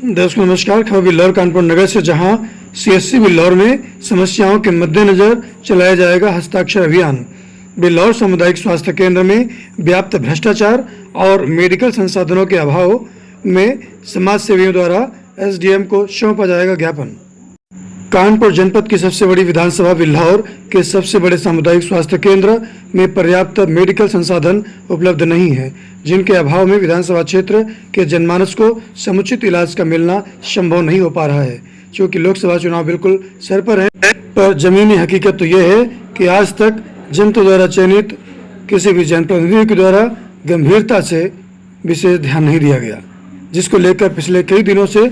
दर्शकों नमस्कार। खबर बिल्लौर कानपुर नगर से, जहां सीएससी बिल्लौर में समस्याओं के मद्देनजर चलाया जाएगा हस्ताक्षर अभियान। बिल्लौर सामुदायिक स्वास्थ्य केंद्र में व्याप्त भ्रष्टाचार और मेडिकल संसाधनों के अभाव में समाज सेवियों द्वारा एसडीएम को सौंपा जाएगा ज्ञापन। कानपुर जनपद की सबसे बड़ी विधानसभा बिल्लौर के सबसे बड़े सामुदायिक स्वास्थ्य केंद्र में पर्याप्त मेडिकल संसाधन उपलब्ध नहीं है, जिनके अभाव में विधानसभा क्षेत्र के जनमानस को समुचित इलाज का मिलना संभव नहीं हो पा रहा है। क्योंकि लोकसभा चुनाव बिल्कुल सर पर है, पर जमीनी हकीकत तो यह है कि आज तक जनता द्वारा चयनित किसी भी जनप्रतिनिधि के द्वारा गंभीरता से विशेष ध्यान नहीं दिया गया, जिसको लेकर पिछले कई दिनों से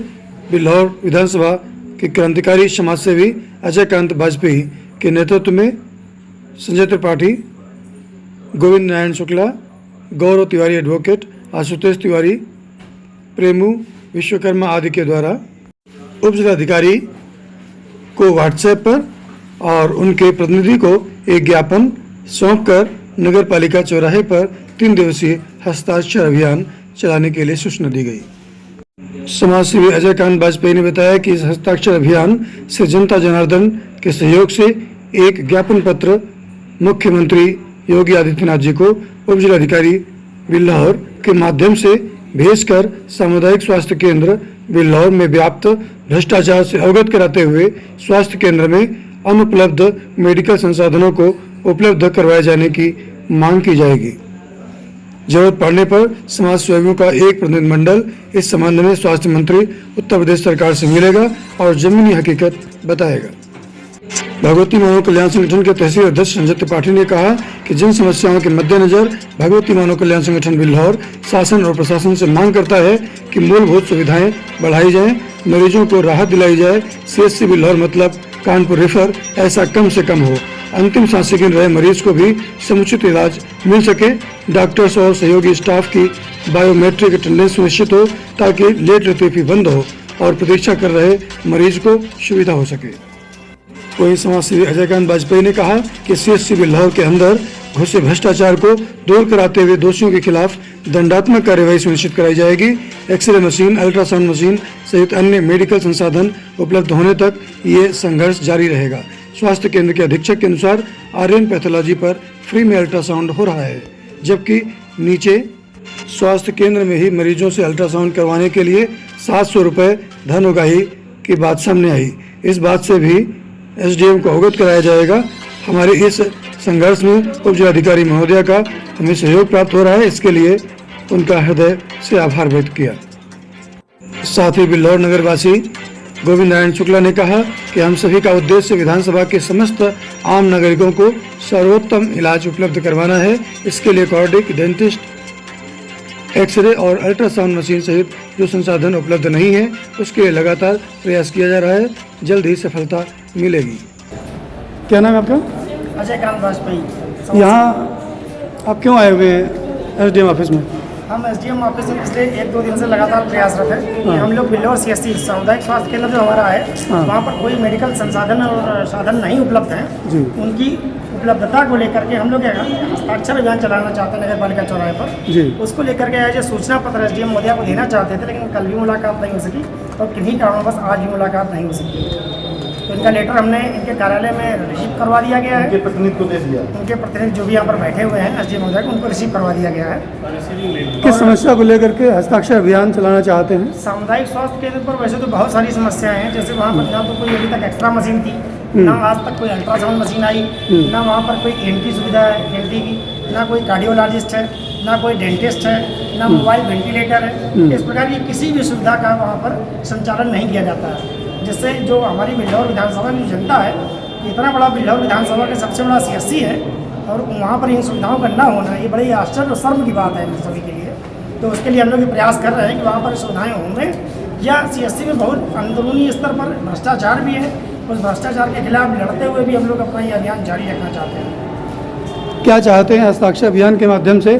बिल्लौर विधानसभा के क्रांतिकारी समाजसेवी अजय कांत वाजपेयी के नेतृत्व में संजय त्रिपाठी, गोविंद नारायण शुक्ला, गौरव तिवारी एडवोकेट, आशुतोष तिवारी, प्रेमू विश्वकर्मा आदि के द्वारा उप जिलाधिकारी को व्हाट्सएप पर और उनके प्रतिनिधि को एक ज्ञापन सौंपकर नगर पालिका चौराहे पर 3 दिवसीय हस्ताक्षर अभियान चलाने के लिए सूचना दी गई। समाजसेवी अजय कांत वाजपेयी ने बताया कि इस हस्ताक्षर अभियान से जनता जनार्दन के सहयोग से एक ज्ञापन पत्र मुख्यमंत्री योगी आदित्यनाथ जी को उप जिलाधिकारी बिल्लौर के माध्यम से भेजकर सामुदायिक स्वास्थ्य केंद्र बिल्लौर में व्याप्त भ्रष्टाचार से अवगत कराते हुए स्वास्थ्य केंद्र में अनुपलब्ध मेडिकल संसाधनों को उपलब्ध करवाए जाने की मांग की जाएगी। जरूरत पड़ने पर समाज सेवियों का एक प्रतिनिधिमंडल इस संबंध में स्वास्थ्य मंत्री उत्तर प्रदेश सरकार से मिलेगा और जमीनी हकीकत बताएगा। भगवती मानव कल्याण संगठन के तहसील अध्यक्ष संजय त्रिपाठी ने कहा कि जिन समस्याओं के मद्देनजर भगवती मानव कल्याण संगठन बिल्लौर शासन और प्रशासन से मांग करता है कि मूलभूत सुविधाएं बढ़ाई जाएं, मरीजों को राहत दिलाई जाए, सीएससी बिल्लौर मतलब कानपुर रेफर ऐसा कम से कम हो, अंतिम सांसें गिन रहे मरीज को भी समुचित इलाज मिल सके, डॉक्टर्स और सहयोगी स्टाफ की बायोमेट्रिक अटेंडेंस सुनिश्चित हो ताकि लेट रतीफी बंद हो और प्रतीक्षा कर रहे मरीज को सुविधा हो सके। वहीं समाजसेवी अजय कांत वाजपेयी ने कहा कि सीएससी बिल्लौर के अंदर घुसे भ्रष्टाचार को दूर कराते हुए दोषियों के खिलाफ दंडात्मक कार्यवाही सुनिश्चित कराई जाएगी। एक्सरे मशीन, अल्ट्रासाउंड मशीन सहित अन्य मेडिकल संसाधन उपलब्ध होने तक ये संघर्ष जारी रहेगा। स्वास्थ्य केंद्र के अधीक्षक के अनुसार आर्यन पैथोलॉजी पर फ्री में अल्ट्रासाउंड हो रहा है, जबकि नीचे स्वास्थ्य केंद्र में ही मरीजों से अल्ट्रासाउंड करवाने के लिए 700 रुपये धन उगाही की बात सामने आई। इस बात से भी एसडीएम को अवगत कराया जाएगा। हमारे इस संघर्ष में उप जिलाधिकारी महोदया का हमें सहयोग प्राप्त हो रहा है, इसके लिए उनका हृदय से आभार व्यक्त किया। साथ ही बिल्लौर नगरवासी गोविंद नारायण शुक्ला ने कहा कि हम सभी का उद्देश्य विधानसभा के समस्त आम नागरिकों को सर्वोत्तम इलाज उपलब्ध करवाना है। इसके लिए कार्डिक, डेंटिस्ट, एक्सरे और अल्ट्रासाउंड मशीन सहित जो संसाधन उपलब्ध नहीं है उसके लिए लगातार प्रयास किया जा रहा है। जल्द ही सफलता मिलेगी। क्या नाम है आपका? अजय कांत वाजपेयी। यहाँ आप क्यों आए हुए हैं एसडीएम ऑफिस में? हम एसडीएम ऑफिस में पिछले 1-2 दिन से लगातार प्रयासरत है कि हम लोग बिल्लौर सीएससी सामुदायिक स्वास्थ्य केंद्र जो हमारा है वहाँ पर कोई मेडिकल संसाधन और साधन नहीं उपलब्ध हैं, उनकी उपलब्धता को लेकर के हम लोग हस्ताक्षर अभियान चलाना चाहते हैं नगर पालिका चौराहे पर। उसको लेकर के आज सूचना पत्र एसडीएम महोदया को देना चाहते थे, लेकिन कल भी मुलाकात नहीं हो सकी और किन्हीं कारणों बस आज भी मुलाकात नहीं हो सकी। तो इनका लेटर हमने इनके कार्यालय में रिसीव करवा दिया गया है। उनके प्रतिनिधि को दे दिया। उनके प्रतिनिधि जो भी यहाँ पर बैठे हुए हैं एसडीएम महोदया को, उनको रिसीव करवा दिया गया है। किस समस्या को लेकर के हस्ताक्षर अभियान चलाना चाहते हैं? सामुदायिक स्वास्थ्य केंद्र पर वैसे तो बहुत सारी समस्याएं हैं, जैसे वहाँ पर ना तो कोई अभी तक एक्स्ट्रा मशीन थी, ना आज तक कोई अल्ट्रासाउंड मशीन आई, ना वहाँ पर कोई एंटी सुविधा है एंटी की, ना कोई कार्डियोलॉजिस्ट है, ना कोई डेंटिस्ट है, ना मोबाइल वेंटिलेटर है। इस प्रकार की किसी भी सुविधा का वहाँ पर संचालन नहीं किया जाता है, जिससे जो हमारी बिल्लौर विधानसभा की जनता है, इतना बड़ा बिल्लौर विधानसभा का सबसे बड़ा सीएससी है और वहाँ पर इन सुविधाओं का ना होना ये बड़ी आश्चर्य और शर्म की बात है इन सभी के लिए। तो उसके लिए हम लोग ये प्रयास कर रहे हैं कि वहाँ पर सुविधाएँ होंगे। या सीएससी में बहुत अंदरूनी स्तर पर भ्रष्टाचार भी है, उस भ्रष्टाचार के खिलाफ लड़ते हुए भी हम लोग अपना ये अभियान जारी रखना चाहते हैं। क्या चाहते हैं हस्ताक्षर अभियान के माध्यम से?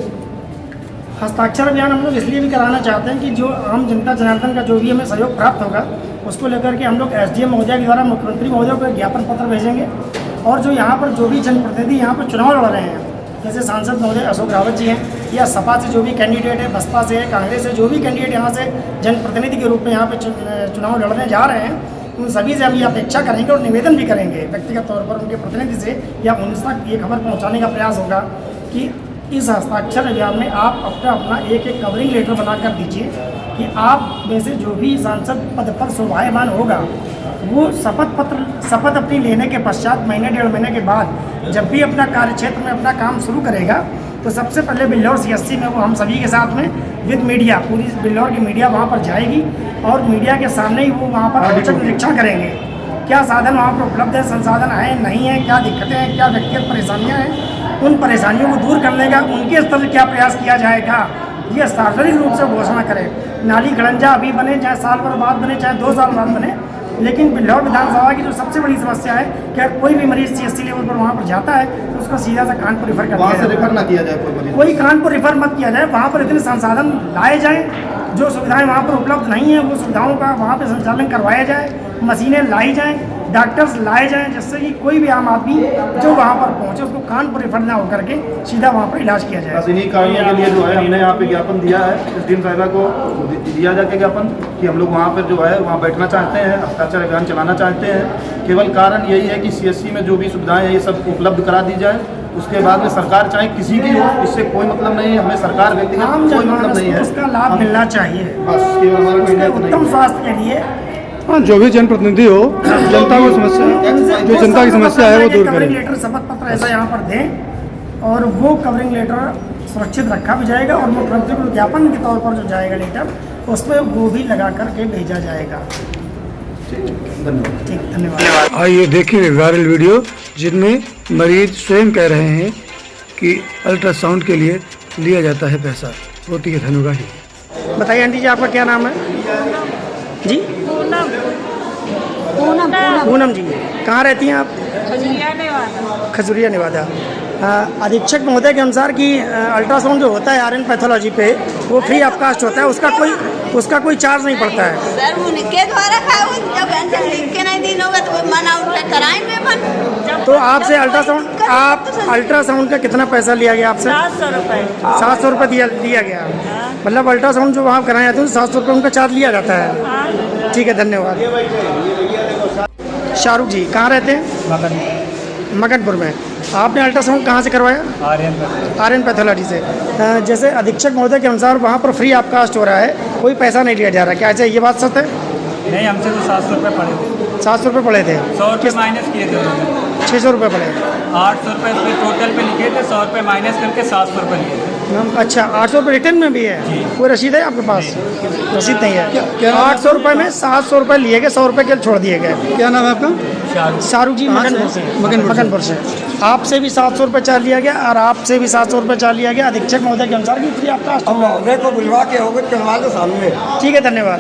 हस्ताक्षर अभियान हम लोग इसलिए भी कराना चाहते हैं कि जो आम जनता जनार्दन का जो भी हमें सहयोग प्राप्त होगा उसको लेकर के हम लोग एसडीएम महोदया के द्वारा मुख्यमंत्री महोदय को ज्ञापन पत्र भेजेंगे। और जो यहाँ पर जो भी जनप्रतिनिधि यहाँ पर चुनाव लड़ रहे हैं, जैसे सांसद महोदय अशोक रावत जी हैं, या सपा से जो भी कैंडिडेट है, बसपा से है, कांग्रेस से जो भी कैंडिडेट यहाँ से जनप्रतिनिधि के रूप में यहाँ पे चुनाव लड़ने जा रहे हैं, उन सभी से हम ये अपेक्षा करेंगे और निवेदन भी करेंगे व्यक्तिगत तौर पर उनके प्रतिनिधि से, या उन तक ये खबर पहुँचाने का प्रयास होगा कि इस हस्ताक्षर अभियान में आप अपना एक कवरिंग लेटर बनाकर दीजिए कि आप में से जो भी सांसद पद पर शोभायमान होगा वो शपथ अपनी लेने के पश्चात महीने 1.5 महीने के बाद जब भी अपना कार्यक्षेत्र में अपना काम शुरू करेगा तो सबसे पहले बिल्लौर CSC में वो हम सभी के साथ में विद मीडिया, पूरी बिल्लौर की मीडिया वहाँ पर जाएगी और मीडिया के सामने ही वो वहाँ पर औचक निरीक्षण करेंगे, क्या साधन वहाँ पर उपलब्ध है, संसाधन है नहीं है, क्या दिक्कतें हैं, क्या व्यक्तिगत परेशानियाँ हैं, उन परेशानियों को दूर करने का उनके स्तर से क्या प्रयास किया जाएगा, ये सार्वजनिक रूप से घोषणा करें। नाली खड़ंजा अभी बने, चाहे साल भर बाद बने, चाहे 2 साल बाद बने, लेकिन बिल्लौर विधानसभा की जो सबसे बड़ी समस्या है कि अगर कोई भी मरीज CSC लेवल पर वहाँ पर जाता है तो उसका सीधा सा कानपुर रिफर कर दिया जाए, रेफर ना किया जाए, कोई मरीज कोई कानपुर रिफर मत किया जाए। वहाँ पर इतने संसाधन लाए जाएँ, जो सुविधाएं वहाँ पर उपलब्ध नहीं है वो सुविधाओं का वहाँ पर संचालन करवाया जाए, मशीनें लाई जाएँ, डॉक्टर्स लाए जाएँ, जिससे कि कोई भी आम आदमी जो वहाँ पर पहुँचे उसको कानपुर रेफर ना होकर के सीधा वहाँ पर इलाज किया जाए। बस इन्हीं कारणों के लिए जो है हमने यहाँ पे ज्ञापन दिया है, इस दिन साहिबा को दिया जाके ज्ञापन कि हम लोग वहाँ पर जो है वहाँ बैठना चाहते हैं, हस्ताक्षर अभियान चलाना चाहते हैं। केवल कारण यही है कि CSC में जो भी सुविधाएं हैं ये सब उपलब्ध करा दी जाए, उसके बाद में सरकार चाहे किसी की हो, इससे कोई मतलब नहीं है, हमें सरकार व्यक्तिगत कोई मतलब नहीं है, उसका लाभ मिलना चाहिए, बस केवल हमारा कोई नहीं उत्तम स्वास्थ्य के लिए। हाँ, जो भी जनप्रतिनिधि हो जनता को समस्या, जो जनता की समस्या है वो दूर कवरिंग करें। लेटर, शपथ पत्र ऐसा यहाँ पर दें और वो कवरिंग लेटर सुरक्षित रखा भी जाएगा और मुख्यमंत्री को ज्ञापन के तौर पर जो जाएगा लेटर उसमें वो भी लगा करके भेजा जाएगा। धन्यवाद। ठीक, धन्यवाद। आइए देखेंगे वायरल वीडियो जिनमें मरीज स्वयं कह रहे हैं कि अल्ट्रासाउंड के लिए लिया जाता है पैसा, होती है धनुगाही। बताइए आंटी जी, आपका क्या नाम है जी? पूनम जी, कहाँ रहती हैं आप? खजुरिया नेवादा। अधीक्षक महोदय के अनुसार कि अल्ट्रासाउंड जो होता है RN पैथोलॉजी पे वो फ्री ऑफ कास्ट होता है, उसका कोई चार्ज नहीं पड़ता है। सर उनके द्वारा जब पेंशन लिख के नहीं दिन होगा तो मना उठा कराएंगे अपन। तो आपसे अल्ट्रासाउंड का कितना पैसा लिया गया आपसे? 700 रुपये। 700 रुपये दिया गया, मतलब अल्ट्रासाउंड जो वहाँ कराए जाते हैं 700 रुपये उनका चार्ज लिया जाता है। ठीक है, धन्यवाद। शाहरुख जी, कहाँ रहते हैं? मगनपुर में। आपने अल्ट्रासाउंड कहाँ से करवाया? RN पैथोलॉजी से। जैसे अधीक्षक महोदय के अनुसार वहाँ पर फ्री ऑफ कास्ट हो रहा है, कोई पैसा नहीं लिया जा रहा, क्या ऐसा ये बात सच है? नहीं, हमसे तो 700 रुपये पड़े थे। 700 रुपये पड़े थे? 100 रुपये माइनस किए थे उन्होंने। 600 रुपये पड़े। 800 रुपये इसमें टोटल पे लिखे थे, 100 रुपये माइनस करके 700 रुपये लिए थे। अच्छा, 800 रुपये रिटर्न में भी है? कोई रसीद है आपके पास? रसीद नहीं है। 800 रुपये में 700 रुपये लिए गए, 100 रुपये के छोड़ दिए गए। क्या नाम है आपका? शाहरुख जी, मगनपुर से। आपसे भी 700 रुपये चार्ज लिया गया और आपसे भी 700 रुपये चार्ज लिया गया अधीक्षक महोदय के अनुसार कि फ्री ऑफ कास्ट। महोदय को बुलवा के होगा करवा दो सामने। ठीक है, धन्यवाद।